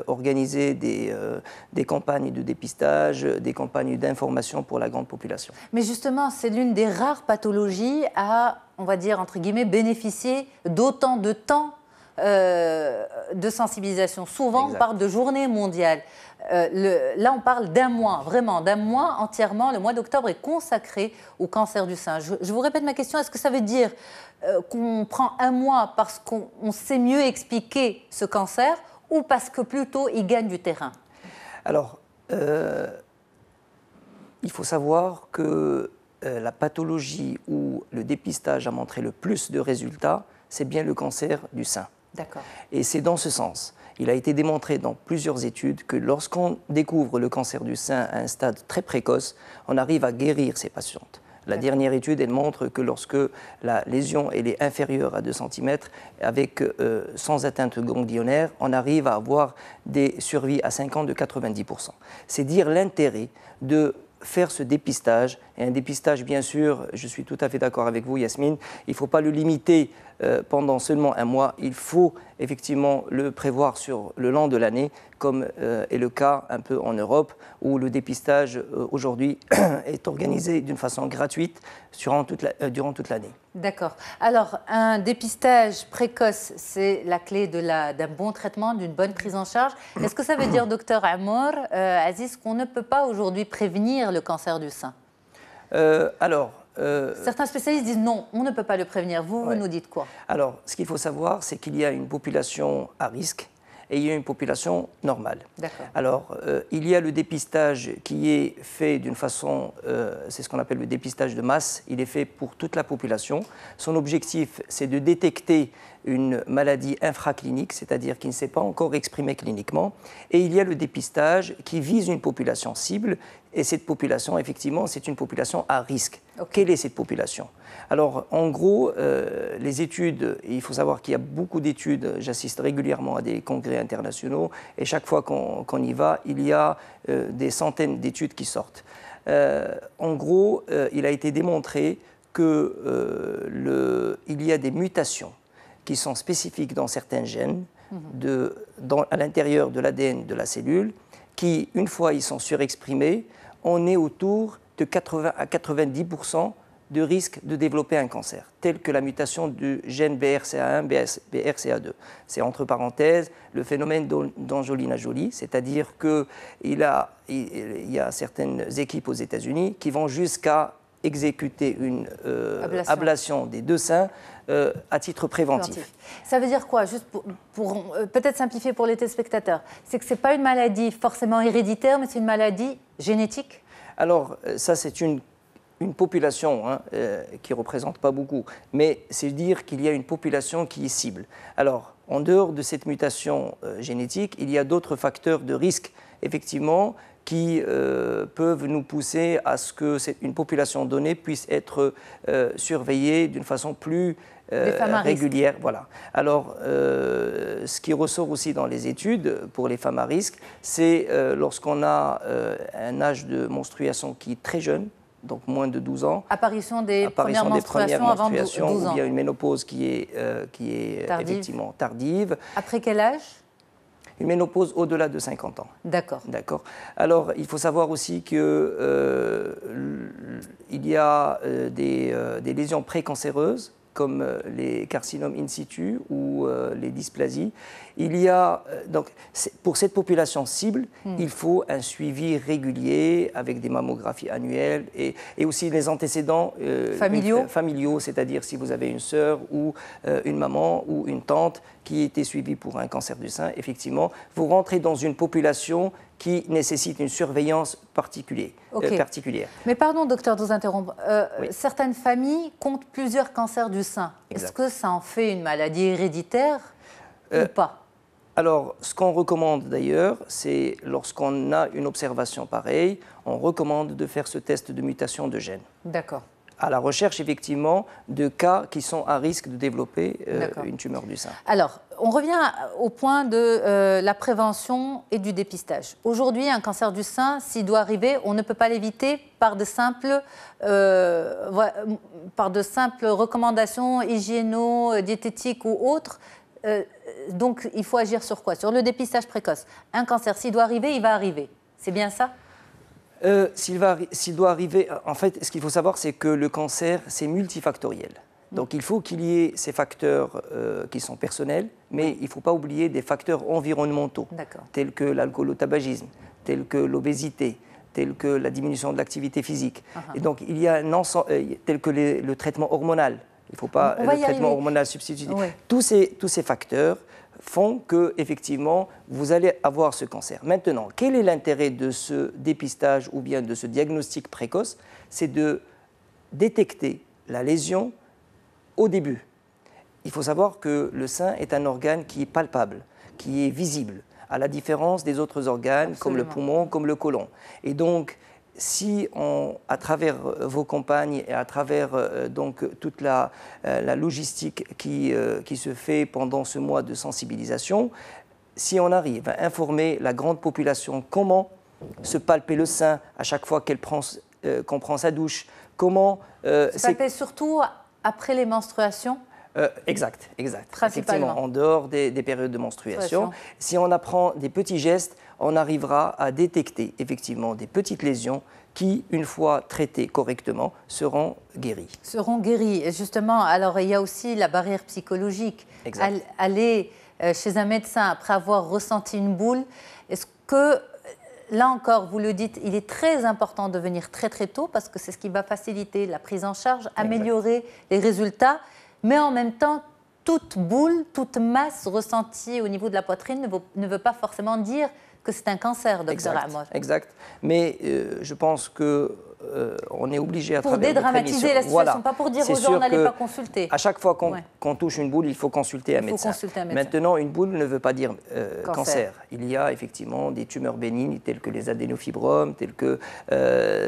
organiser des campagnes de dépistage, des campagnes d'information pour la grande population. Mais justement, c'est l'une des rares pathologies à, on va dire, entre guillemets, bénéficier d'autant de temps de sensibilisation. Souvent, on parle de journée mondiale. Là, on parle d'un mois, vraiment, d'un mois entièrement. Le mois d'octobre est consacré au cancer du sein. Je vous répète ma question, est-ce que ça veut dire qu'on prend un mois parce qu'on sait mieux expliquer ce cancer ou parce que plutôt il gagne du terrain? Alors, il faut savoir que la pathologie où le dépistage a montré le plus de résultats, c'est bien le cancer du sein. D'accord. Et c'est dans ce sens. Il a été démontré dans plusieurs études que lorsqu'on découvre le cancer du sein à un stade très précoce, on arrive à guérir ces patientes. La dernière étude, elle montre que lorsque la lésion elle est inférieure à 2 cm, sans atteinte ganglionnaire, on arrive à avoir des survies à 5 ans de 90%. C'est dire l'intérêt de faire ce dépistage. Et un dépistage, bien sûr, je suis tout à fait d'accord avec vous, Yasmine, il ne faut pas le limiter pendant seulement un mois. Il faut effectivement le prévoir sur le long de l'année, comme est le cas un peu en Europe, où le dépistage aujourd'hui est organisé d'une façon gratuite durant toute l'année. D'accord. Alors, un dépistage précoce, c'est la clé d'un bon traitement, d'une bonne prise en charge. Est-ce que ça veut dire, docteur Amour, Aziz, qu'on ne peut pas aujourd'hui prévenir le cancer du sein? Certains spécialistes disent non, on ne peut pas le prévenir. Vous nous dites quoi? Alors, ce qu'il faut savoir, c'est qu'il y a une population à risque et il y a une population normale. Alors, il y a le dépistage qui est fait d'une façon, c'est ce qu'on appelle le dépistage de masse, il est fait pour toute la population. Son objectif, c'est de détecter une maladie infraclinique, c'est-à-dire qui ne s'est pas encore exprimée cliniquement. Et il y a le dépistage qui vise une population cible, et cette population, effectivement, c'est une population à risque. Quelle est cette population? Alors, en gros, les études, il faut savoir qu'il y a beaucoup d'études, j'assiste régulièrement à des congrès internationaux, et chaque fois qu'on y va, il y a des centaines d'études qui sortent. En gros, il a été démontré qu'il y a des mutations qui sont spécifiques dans certains gènes, à l'intérieur de l'ADN de la cellule, qui, une fois ils sont surexprimés, on est autour de 80 à 90% de risque de développer un cancer, tel que la mutation du gène BRCA1, BRCA2. C'est entre parenthèses le phénomène d'Angelina Jolie, c'est-à-dire qu'il y a certaines équipes aux États-Unis qui vont jusqu'à exécuter une ablation des 2 seins à titre préventif. Ça veut dire quoi? Juste pour peut-être simplifier pour les téléspectateurs, c'est que ce n'est pas une maladie forcément héréditaire, mais c'est une maladie génétique? Alors, ça, c'est une population qui ne représente pas beaucoup, mais c'est dire qu'il y a une population qui est cible. Alors, en dehors de cette mutation génétique, il y a d'autres facteurs de risque, effectivement, qui peuvent nous pousser à ce qu'une population donnée puisse être surveillée d'une façon plus régulière. Voilà. Alors, ce qui ressort aussi dans les études pour les femmes à risque, c'est lorsqu'on a un âge de menstruation qui est très jeune, donc moins de 12 ans. Apparition des premières menstruations avant 12 ans. Ou bien une ménopause qui est effectivement tardive. Après quel âge? Une ménopause au-delà de 50 ans. D'accord. Alors, il faut savoir aussi qu'il y a des lésions précancéreuses, comme les carcinomes in situ ou les dysplasies. Il y a, donc, pour cette population cible, il faut un suivi régulier avec des mammographies annuelles et aussi les antécédents familiaux, c'est-à-dire si vous avez une sœur ou une maman ou une tante qui a été suivie pour un cancer du sein, effectivement, vous rentrez dans une population qui nécessite une surveillance particulière. Mais pardon, docteur, de vous interrompre. Certaines familles comptent plusieurs cancers du sein. Est-ce que ça en fait une maladie héréditaire ou pas? Alors, ce qu'on recommande d'ailleurs, c'est lorsqu'on a une observation pareille, on recommande de faire ce test de mutation de gènes. D'accord. À la recherche, effectivement, de cas qui sont à risque de développer une tumeur du sein. Alors, on revient au point de la prévention et du dépistage. Aujourd'hui, un cancer du sein, s'il doit arriver, on ne peut pas l'éviter par de simples recommandations hygiéno-diététiques ou autres. Donc, il faut agir sur quoi? Sur le dépistage précoce. Un cancer, s'il doit arriver, il va arriver. C'est bien ça? S'il doit arriver, en fait, ce qu'il faut savoir, c'est que le cancer, c'est multifactoriel. Donc, il faut qu'il y ait ces facteurs qui sont personnels, mais il ne faut pas oublier des facteurs environnementaux, tels que l'alcoolotabagisme, tels que l'obésité, tels que la diminution de l'activité physique. Et donc, il y a un ensemble, tel que le traitement hormonal. Il ne faut pas le traitement hormonal substitué. Tous ces facteurs font que, effectivement, vous allez avoir ce cancer. Maintenant, quel est l'intérêt de ce dépistage ou bien de ce diagnostic précoce? C'est de détecter la lésion au début. il faut savoir que le sein est un organe qui est palpable, qui est visible, à la différence des autres organes, comme le poumon, comme le côlon. Et donc, si à travers vos campagnes et à travers donc toute la logistique qui se fait pendant ce mois de sensibilisation, si on arrive à informer la grande population comment se palper le sein à chaque fois qu'on prend sa douche, comment... se palper surtout après les menstruations? Exact. Effectivement, en dehors des périodes de menstruation. Si on apprend des petits gestes, on arrivera à détecter effectivement des petites lésions qui, une fois traitées correctement, seront guéries. Et justement, alors il y a aussi la barrière psychologique. Aller chez un médecin après avoir ressenti une boule, est-ce que, là encore, vous le dites, il est très important de venir très très tôt parce que c'est ce qui va faciliter la prise en charge, améliorer les résultats, mais en même temps, toute boule, toute masse ressentie au niveau de la poitrine ne veut pas forcément dire que c'est un cancer, docteur Amos. Exact. Mais je pense qu'on est obligé à pour dédramatiser la situation, pas pour dire aux gens n'allez pas consulter. À chaque fois qu'on touche une boule, il faut consulter un médecin. Maintenant, une boule ne veut pas dire cancer. Il y a effectivement des tumeurs bénignes telles que les adénofibromes, telles que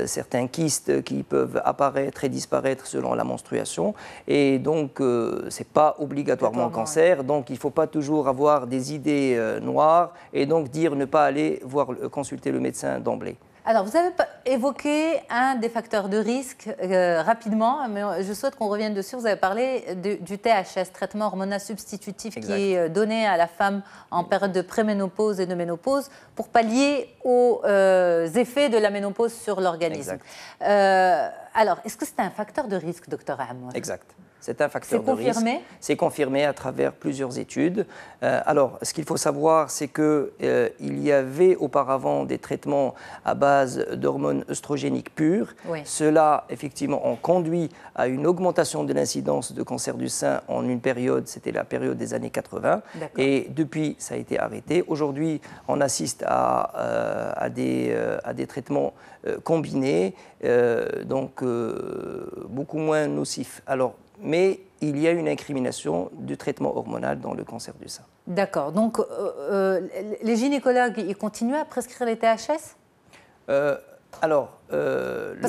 certains kystes qui peuvent apparaître et disparaître selon la menstruation. Et donc, ce n'est pas obligatoirement cancer. Donc, il ne faut pas toujours avoir des idées noires et donc dire ne pas aller consulter le médecin d'emblée. Alors, vous avez évoqué un des facteurs de risque rapidement, mais je souhaite qu'on revienne dessus. Vous avez parlé du THS, traitement hormonal substitutif, qui est donné à la femme en période de préménopause et de ménopause pour pallier aux effets de la ménopause sur l'organisme. Alors, est-ce que c'est un facteur de risque, docteur Amos? Exact. C'est un facteur de risque. C'est confirmé à travers plusieurs études. Alors, ce qu'il faut savoir, c'est qu'il y avait auparavant des traitements à base d'hormones œstrogéniques pures. Cela, effectivement, ont conduit à une augmentation de l'incidence de cancer du sein en une période, c'était la période des années 80. Et depuis, ça a été arrêté. Aujourd'hui, on assiste à des traitements combinés, donc beaucoup moins nocifs. Alors, mais il y a une incrimination du traitement hormonal dans le cancer du sein. D'accord. Donc, les gynécologues, ils continuent à prescrire les THS? Parce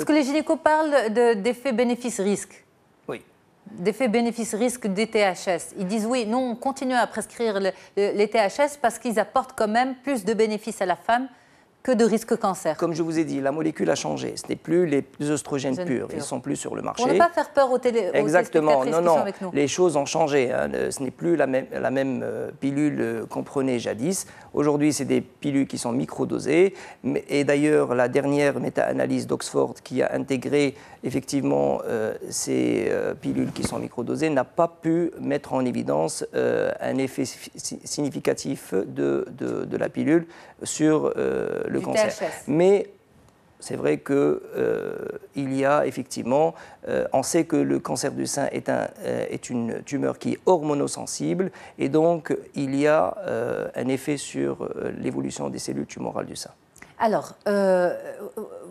que les gynécos parlent d'effets bénéfices-risques. Oui. D'effets bénéfices-risques des THS. Ils disent oui, non, on continue à prescrire les THS parce qu'ils apportent quand même plus de bénéfices à la femme que de risque cancer. Comme je vous ai dit, la molécule a changé. Ce n'est plus les œstrogènes purs. Ils ne sont plus sur le marché. Pour ne pas faire peur aux Exactement. téléspectatrices qui sont avec nous. Les choses ont changé. Ce n'est plus la même pilule qu'on prenait jadis. Aujourd'hui, c'est des pilules qui sont microdosées. Et d'ailleurs, la dernière méta-analyse d'Oxford qui a intégré effectivement ces pilules qui sont microdosées n'a pas pu mettre en évidence un effet significatif de la pilule sur le cancer. THS. Mais c'est vrai qu'il y a effectivement, on sait que le cancer du sein est une tumeur qui est hormonosensible et donc il y a un effet sur l'évolution des cellules tumorales du sein. Alors,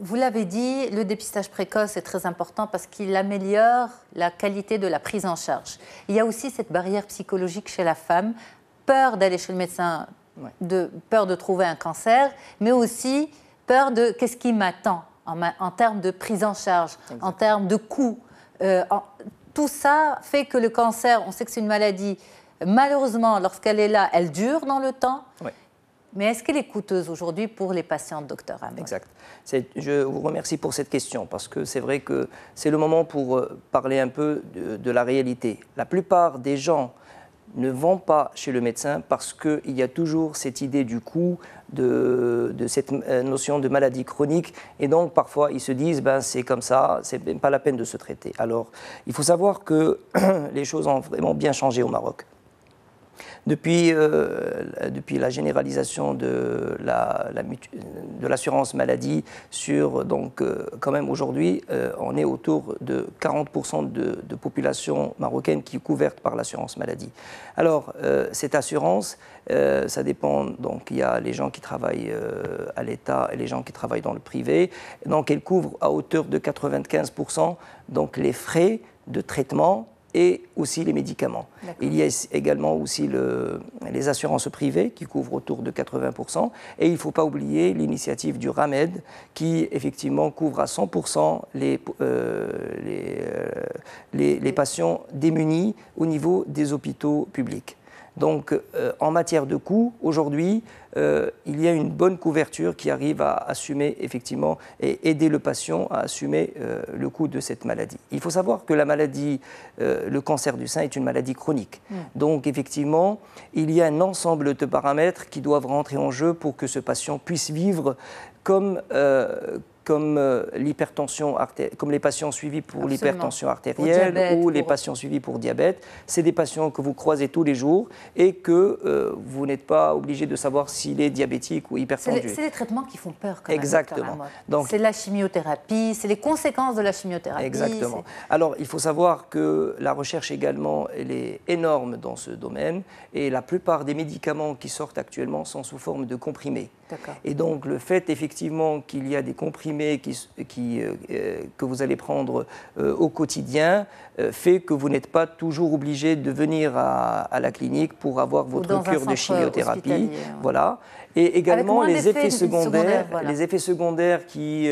vous l'avez dit, le dépistage précoce est très important parce qu'il améliore la qualité de la prise en charge. Il y a aussi cette barrière psychologique chez la femme, peur d'aller chez le médecin, peur de trouver un cancer, mais aussi peur de qu'est-ce qui m'attend en termes de prise en charge, en termes de coûts. Tout ça fait que le cancer, on sait que c'est une maladie, malheureusement, lorsqu'elle est là, elle dure dans le temps. Mais est-ce qu'elle est coûteuse aujourd'hui pour les patientes, docteur Amos? Exact. Je vous remercie pour cette question parce que c'est vrai que c'est le moment pour parler un peu de la réalité. La plupart des gens ne vont pas chez le médecin parce qu'il y a toujours cette idée du coût, de cette notion de maladie chronique. Et donc, parfois, ils se disent, c'est comme ça, c'est même pas la peine de se traiter. Alors, il faut savoir que les choses ont vraiment bien changé au Maroc. Depuis la généralisation de l'assurance maladie sur, donc, quand même aujourd'hui, on est autour de 40% de population marocaine qui est couverte par l'assurance maladie. Alors, cette assurance, ça dépend, donc il y a les gens qui travaillent à l'État et les gens qui travaillent dans le privé. Donc, elle couvre à hauteur de 95% donc, les frais de traitement et aussi les médicaments. Il y a également aussi les assurances privées qui couvrent autour de 80%. Et il ne faut pas oublier l'initiative du RAMED qui, effectivement, couvre à 100% les patients démunis au niveau des hôpitaux publics. Donc, en matière de coûts, aujourd'hui, il y a une bonne couverture qui arrive à assumer, effectivement, et aider le patient à assumer le coût de cette maladie. Il faut savoir que la maladie, le cancer du sein est une maladie chronique. Donc, effectivement, il y a un ensemble de paramètres qui doivent rentrer en jeu pour que ce patient puisse vivre comme l'hypertension artérielle, comme les patients suivis pour l'hypertension artérielle ou les patients suivis pour diabète. C'est des patients que vous croisez tous les jours et que vous n'êtes pas obligé de savoir s'il est diabétique ou hypertendu. C'est les traitements qui font peur quand même. Exactement. C'est la chimiothérapie, c'est les conséquences de la chimiothérapie. Exactement. Alors, il faut savoir que la recherche également, elle est énorme dans ce domaine et la plupart des médicaments qui sortent actuellement sont sous forme de comprimés. Et donc, le fait effectivement qu'il y a des comprimés que vous allez prendre au quotidien fait que vous n'êtes pas toujours obligé de venir à la clinique pour avoir votre cure de chimiothérapie. Voilà. Et également les effets secondaires, voilà. Les effets secondaires qui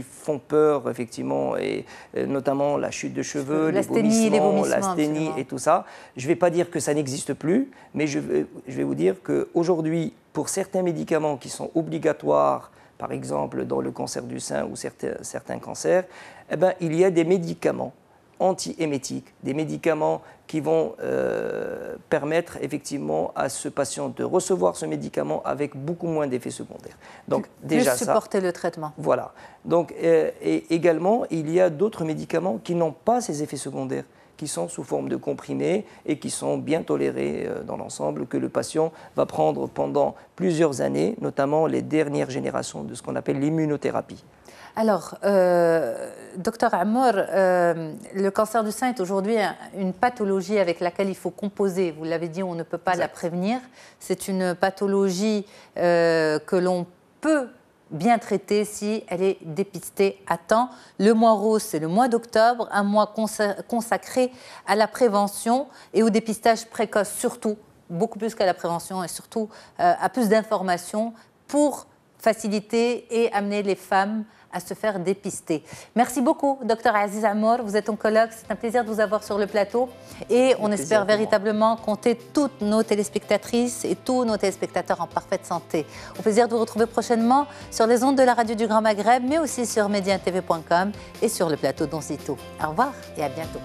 font peur, effectivement, et notamment la chute de cheveux, les vomissements, l'asthénie et tout ça. Je ne vais pas dire que ça n'existe plus, mais je vais vous dire qu'aujourd'hui, pour certains médicaments qui sont obligatoires, par exemple dans le cancer du sein ou certains cancers, eh ben, il y a des médicaments anti-émétiques, des médicaments qui vont permettre effectivement à ce patient de recevoir ce médicament avec beaucoup moins d'effets secondaires. Donc déjà supporter le traitement. Voilà. Donc et également il y a d'autres médicaments qui n'ont pas ces effets secondaires, qui sont sous forme de comprimés et qui sont bien tolérés dans l'ensemble, que le patient va prendre pendant plusieurs années, notamment les dernières générations de ce qu'on appelle l'immunothérapie. Alors, docteur Amour, le cancer du sein est aujourd'hui une pathologie avec laquelle il faut composer. Vous l'avez dit, on ne peut pas la prévenir. C'est une pathologie que l'on peut bien traiter si elle est dépistée à temps. Le mois rose, c'est le mois d'octobre, un mois consacré à la prévention et au dépistage précoce, surtout, beaucoup plus qu'à la prévention et surtout à plus d'informations pour faciliter et amener les femmes à se faire dépister. Merci beaucoup, Dr Aziz Amour. Vous êtes oncologue. C'est un plaisir de vous avoir sur le plateau. Et on espère véritablement compter toutes nos téléspectatrices et tous nos téléspectateurs en parfaite santé. Au plaisir de vous retrouver prochainement sur les ondes de la radio du Grand Maghreb, mais aussi sur mediantv.com et sur le plateau d'Onzito. Au revoir et à bientôt.